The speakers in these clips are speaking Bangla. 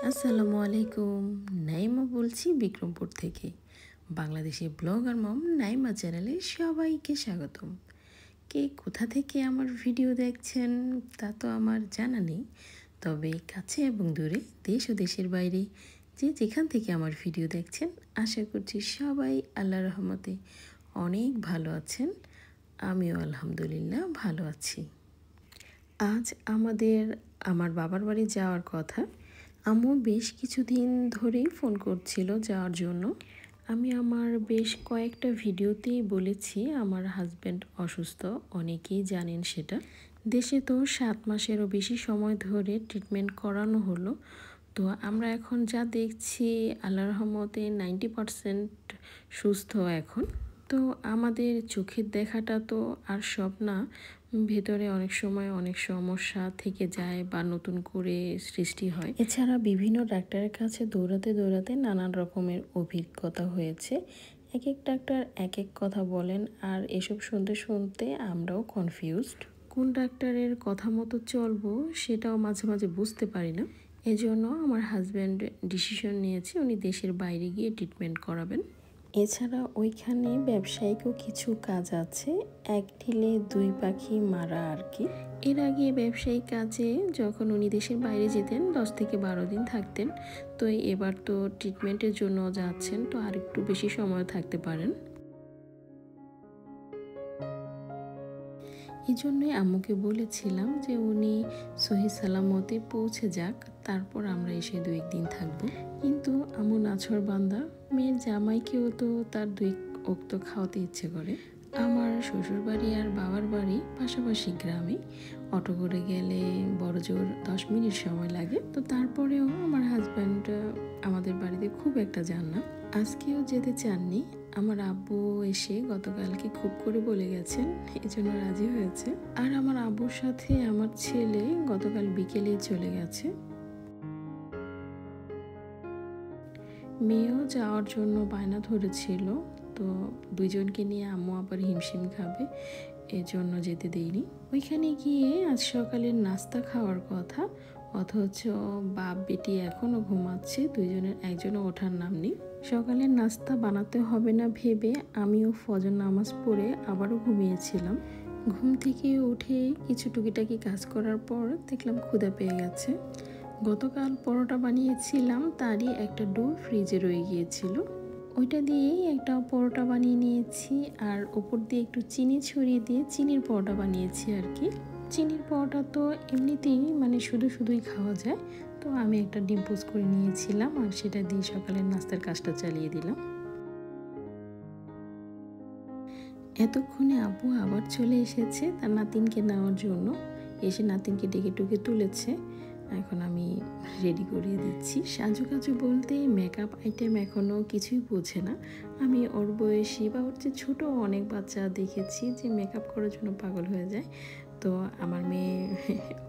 আসসালামু আলাইকুম। নাইমা বলছি বিক্রমপুর থেকে। বাংলাদেশি ব্লগার মম নাইমা চ্যানেলে সবাইকে স্বাগতম। কে কোথা থেকে আমার ভিডিও দেখছেন তা তো আমার জানা নেই, তবে কাছে এবং দূরে, দেশ ও দেশের বাইরে যে যেখান থেকে আমার ভিডিও দেখছেন, আশা করছি সবাই আল্লাহর রহমতে অনেক ভালো আছেন। আমিও আলহামদুলিল্লাহ ভালো আছি। আজ আমার বাবার বাড়ি যাওয়ার কথা। আম্মু বেশ কিছুদিন ধরেই ফোন করছিল যাওয়ার জন্য। আমি আমার বেশ কয়েকটা ভিডিওতেই বলেছি আমার হাজব্যান্ড অসুস্থ, অনেকেই জানেন সেটা। দেশে তো 7 মাসেরও বেশি সময় ধরে ট্রিটমেন্ট করানো হলো। তো আমরা এখন যা দেখছি আল্লাহর রহমতে 90% সুস্থ এখন। তো আমাদের চোখের দেখাটা তো আর সব না, ভেতরে অনেক সময় অনেক সমস্যা থেকে যায় বা নতুন করে সৃষ্টি হয়। এছাড়া বিভিন্ন ডাক্তারের কাছে দৌড়াতে দৌড়াতে নানান রকমের অভিজ্ঞতা হয়েছে। এক এক ডাক্তার এক এক কথা বলেন, আর এসব শুনতে শুনতে আমরাও কনফিউজড। কোন ডাক্তারের কথা মতো চলবো সেটাও মাঝে মাঝে বুঝতে পারি না। এজন্য আমার হাজব্যান্ড ডিসিশন নিয়েছে উনি দেশের বাইরে গিয়ে ট্রিটমেন্ট করাবেন। এছাড়া ওইখানে ব্যবসায়িকও কিছু কাজ আছে, এক ঢিলে দুই পাখি মারা আর কি। এর আগে ব্যবসায়িক কাজে যখন উনি দেশের বাইরে যেতেন 10 থেকে 12 দিন থাকতেন, তো এবার তো ট্রিটমেন্টের জন্য যাচ্ছেন, তো আর একটু বেশি সময় থাকতে পারেন। এই জন্যই আম্মুকে বলেছিলাম যে উনি সহি সালামতে পৌঁছে যাক, তারপর আমরা এসে 2-1 দিন থাকবো। কিন্তু আম্মু নাছোড়বান্দা, মেয়ের জামাইকেও তো তার 2 ওক্ত খাওয়াতে ইচ্ছে করে। আমার শ্বশুর বাড়ি আর বাবার বাড়ি পাশাপাশি গ্রামে, অটো করে গেলে বড় জোর 10 মিনিট সময় লাগে। তো তারপরেও আমার হাজব্যান্ড আমাদের বাড়িতে খুব একটা যান না, আজকেও যেতে চাননি। আমার আব্বু এসে গতকালকে খুব করে বলে গেছেন, এজন্য রাজি হয়েছে। আর আমার আব্বুর সাথে আমার ছেলে গতকাল বিকেলে চলে গেছে। মেয়েও যাওয়ার জন্য বায়না ধরেছিল, তো দুইজনকে নিয়ে আম্মু আবার হিমশিম খাবে, এজন্য যেতে দেইনি। ওইখানে গিয়ে আজ সকালের নাস্তা খাওয়ার কথা, অথচ বাপ বেটি এখনও ঘুমাচ্ছে, দুইজনের একজনও ওঠার নাম নেই। সকালের নাস্তা বানাতে হবে না ভেবে আমিও ফজর নামাজ পড়ে আবারও ঘুমিয়েছিলাম। ঘুম থেকে উঠে কিছু টুকিটাকি কাজ করার পর দেখলাম ক্ষুধা পেয়ে গেছে। গতকাল পরোটা বানিয়েছিলাম, তারই একটা ডো ফ্রিজে রয়ে গিয়েছিল, ওইটা দিয়েই একটা পরোটা বানিয়ে নিয়েছি। আর ওপর দিয়ে একটু চিনি ছড়িয়ে দিয়ে চিনির পরোটা বানিয়েছি আর কি। চিনির পরোটা তো এমনিতেই শুধুই খাওয়া যায়, তো আমি একটা ডিম পোস্ট করে নিয়েছিলাম আর সেটা দিয়ে সকালের নাস্তার কাজটা চালিয়ে দিলাম। এতক্ষণে আব্বু আবার চলে এসেছে তার নাতিনকে নেওয়ার জন্য, এসে নাতিনকে ডেকে টুকে তুলেছে, এখন আমি রেডি করিয়ে দিচ্ছি। সাজুকাজু বলতে মেকআপ আইটেম এখনও কিছুই বোঝে না। আমি ওর বয়সী বা ওর যে ছোটো অনেক বাচ্চা দেখেছি যে মেকআপ করার জন্য পাগল হয়ে যায়, তো আমার মেয়ে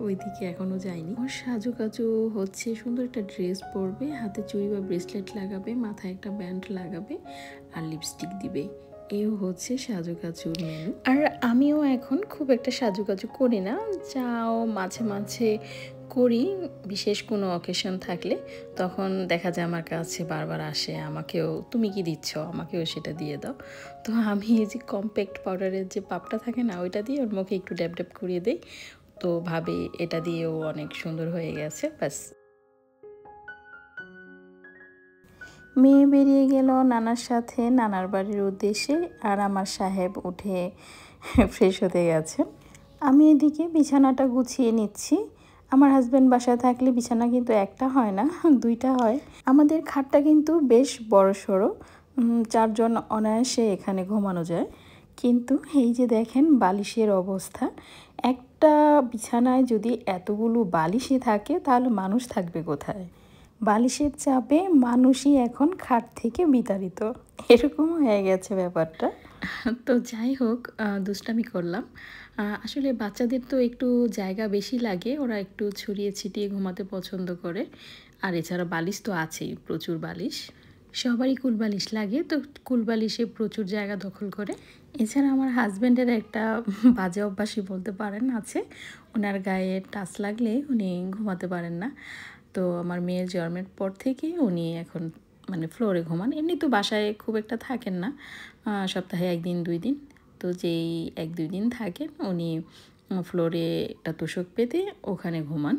ওই দিকে এখনও যায়নি। ওর সাজুকাজু হচ্ছে সুন্দর একটা ড্রেস পরবে, হাতে চুড়ি বা ব্রেসলেট লাগাবে, মাথায় একটা ব্যান্ড লাগাবে আর লিপস্টিক দিবে। এও হচ্ছে সাজুকাজুর মেনু। আর আমিও এখন খুব একটা সাজুকাজু করি না, যাও মাঝে মাঝে করি, বিশেষ কোনো অকেশন থাকলে তখন দেখা যায় আমার কাছে বারবার আসে, আমাকেও তুমি কি দিচ্ছ, আমাকেও সেটা দিয়ে দাও। তো আমি এই যে কম্প্যাক্ট পাউডারের যে পাপটা থাকে না, ওইটা দিয়ে ওর মুখে একটু ড্যাব ড্যাব করিয়ে দিই, তো ভাবে এটা দিয়েও অনেক সুন্দর হয়ে গেছে। ব্যাস, মেয়ে বেরিয়ে গেল নানার সাথে নানার বাড়ির উদ্দেশ্যে, আর আমার সাহেব উঠে ফ্রেশ হতে গেছে। আমি এদিকে বিছানাটা গুছিয়ে নিচ্ছি। আমার হাজব্যান্ড বাসায় থাকলে বিছানা কিন্তু একটা হয় না, দুইটা হয়। আমাদের খাটটা কিন্তু বেশ বড়সড়, 4 জন অনায়াসে এখানে ঘুমানো যায়। কিন্তু এই যে দেখেন বালিশের অবস্থা, একটা বিছানায় যদি এতগুলো বালিশই থাকে তাহলে মানুষ থাকবে কোথায়? বালিশের চাপে মানুষই এখন খাট থেকে বিতাড়িত, এরকম হয়ে গেছে ব্যাপারটা। তো যাই হোক, দুষ্টামি করলাম। আসলে বাচ্চাদের তো একটু জায়গা বেশি লাগে, ওরা একটু ছড়িয়ে ছিটিয়ে ঘুমাতে পছন্দ করে। আর এছাড়া বালিশ তো আছেই, প্রচুর বালিশ, সবারই কুলবালিশ লাগে, তো কুলবালিশে প্রচুর জায়গা দখল করে। এছাড়া আমার হাজব্যান্ডের একটা বাজে অভ্যাসই বলতে পারেন আছে, ওনার গায়ে টাচ লাগলে উনি ঘুমাতে পারেন না। তো আমার মেয়ের জন্মের পর থেকে উনি এখন মানে ফ্লোরে ঘুমান। এমনি তো বাসায় খুব একটা থাকেন না, সপ্তাহে 1 দিন 2 দিন। তো যেই 1-2 দিন থাকেন উনি ফ্লোরে একটা তোশক পেতে ওখানে ঘুমান।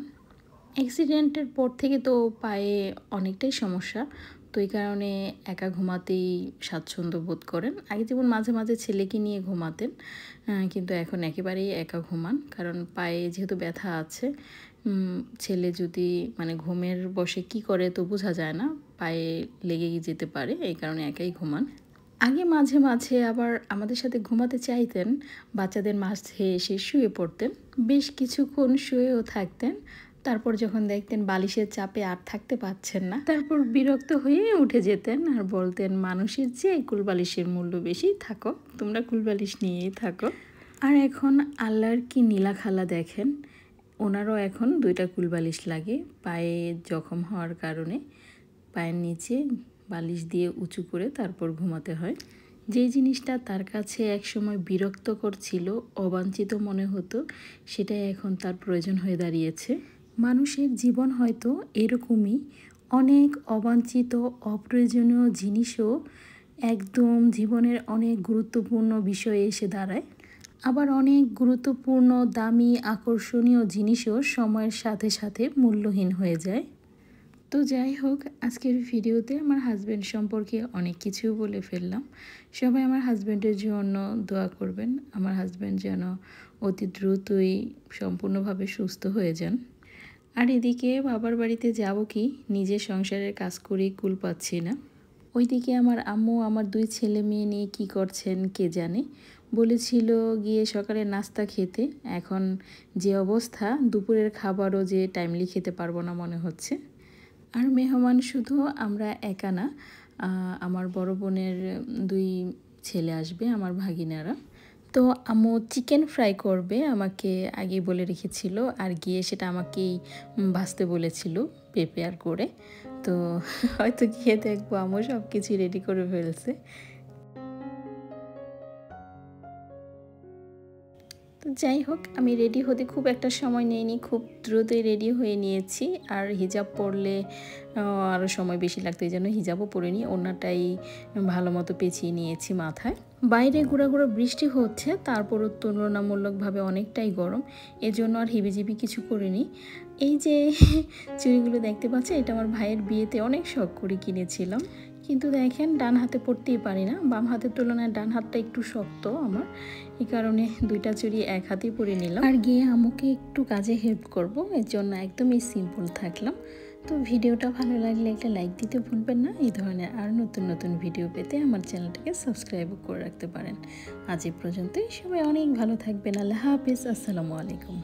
অ্যাক্সিডেন্টের পর থেকে তো পায়ে অনেকটাই সমস্যা। তো এই কারণে একা ঘুমাতেই স্বাচ্ছন্দ্য বোধ করেন। আগে যেমন মাঝে মাঝে ছেলেকে নিয়ে ঘুমাতেন, কিন্তু এখন একেবারেই একা ঘুমান। কারণ পায়ে যেহেতু ব্যথা আছে, ছেলে যদি মানে ঘুমের বসে কি করে তো বোঝা যায় না, পায়ে লেগে যেতে পারে, এই কারণে একাই ঘুমান। আগে মাঝে মাঝে আবার আমাদের সাথে ঘুমাতে চাইতেন, বাচ্চাদের মাঝে এসে শুয়ে পড়তেন, বেশ কিছুক্ষণ শুয়েও থাকতেন। তারপর যখন দেখতেন বালিশের চাপে আর থাকতে পারছেন না, তারপর বিরক্ত হয়ে উঠে যেতেন আর বলতেন, মানুষের চেয়ে কুলবালিশের মূল্য বেশি, থাকো তোমরা কুলবালিশ নিয়েই থাকো। আর এখন আল্লাহর কি নীলা খালা দেখেন, ওনারও এখন 2টা কুলবালিশ লাগে। পায়ে জখম হওয়ার কারণে পায়ের নিচে বালিশ দিয়ে উঁচু করে তারপর ঘুমাতে হয়। যে জিনিসটা তার কাছে একসময় বিরক্তকর ছিল, অবাঞ্ছিত মনে হতো, সেটাই এখন তার প্রয়োজন হয়ে দাঁড়িয়েছে। মানুষের জীবন হয়তো এরকমই, অনেক অবাঞ্ছিত অপ্রয়োজনীয় জিনিসও একদম জীবনের অনেক গুরুত্বপূর্ণ বিষয়ে এসে দাঁড়ায়। আবার অনেক গুরুত্বপূর্ণ দামি আকর্ষণীয় জিনিসও সময়ের সাথে সাথে মূল্যহীন হয়ে যায়। তো যাই হোক, আজকের ভিডিওতে আমার হাজব্যান্ড সম্পর্কে অনেক কিছু বলে ফেললাম। সবাই আমার হাজব্যান্ডের জন্য দোয়া করবেন, আমার হাজব্যান্ড যেন অতি দ্রুতই সম্পূর্ণভাবে সুস্থ হয়ে যান। আর এদিকে বাবার বাড়িতে যাব কি, নিজের সংসারের কাজ করেই কুল পাচ্ছি না। ওইদিকে আমার আম্মু আমার 2 ছেলে মেয়ে নিয়ে কী করছেন কে জানে। বলেছিল গিয়ে সকালে নাস্তা খেতে, এখন যে অবস্থা দুপুরের খাবারও যে টাইমলি খেতে পারবো না মনে হচ্ছে। আর মেহমান শুধু আমরা একা না, আমার বড় বোনের 2 ছেলে আসবে, আমার ভাগিনারা। তো আম্মু চিকেন ফ্রাই করবে, আমাকে আগেই বলে রেখেছিল, আর গিয়ে সেটা আমাকেই ভাজতে বলেছিল প্রিপেয়ার করে। তো হয়তো গিয়ে দেখবো আম্মু সব কিছু রেডি করে ফেলছে। তো যাই হোক, আমি রেডি হতে খুব একটা সময় নেইনি, খুব দ্রুতই রেডি হয়ে নিয়েছি। আর হিজাব পরলে আরও সময় বেশি লাগতো, এই জন্য হিজাবও পরে নিই, ওড়নাটাই ভালো মতো পেঁচিয়ে নিয়েছি মাথায়। বাইরে গুঁড়া গুঁড়ো বৃষ্টি হচ্ছে, তারপরও তুলনামূলকভাবে অনেকটাই গরম, এজন্য আর হিবিজিবি কিছু করিনি। এই যে চুড়িগুলো দেখতে পাচ্ছি, এটা আমার ভাইয়ের বিয়েতে অনেক শখ করে কিনেছিলাম, কিন্তু দেখেন ডান হাতে পরতেই পারি না, বাম হাতের তুলনায় ডান হাতটা একটু শক্ত আমার, এই কারণে 2টা চুড়ি এক হাতেই পরে নিলাম। আর গিয়ে আম্মুকে একটু কাজে হেল্প করব, এর জন্য একদমই সিম্পল থাকলাম। তো ভিডিওটা ভালো লাগলে একটা লাইক দিতে ভুলবেন না। এই ধরনের আর নতুন নতুন ভিডিও পেতে আমার চ্যানেলটাকে সাবস্ক্রাইবও করে রাখতে পারেন। আজ এই পর্যন্তই, সবাই অনেক ভালো থাকবেন। আল্লাহ হাফেজ, আসসালামু আলাইকুম।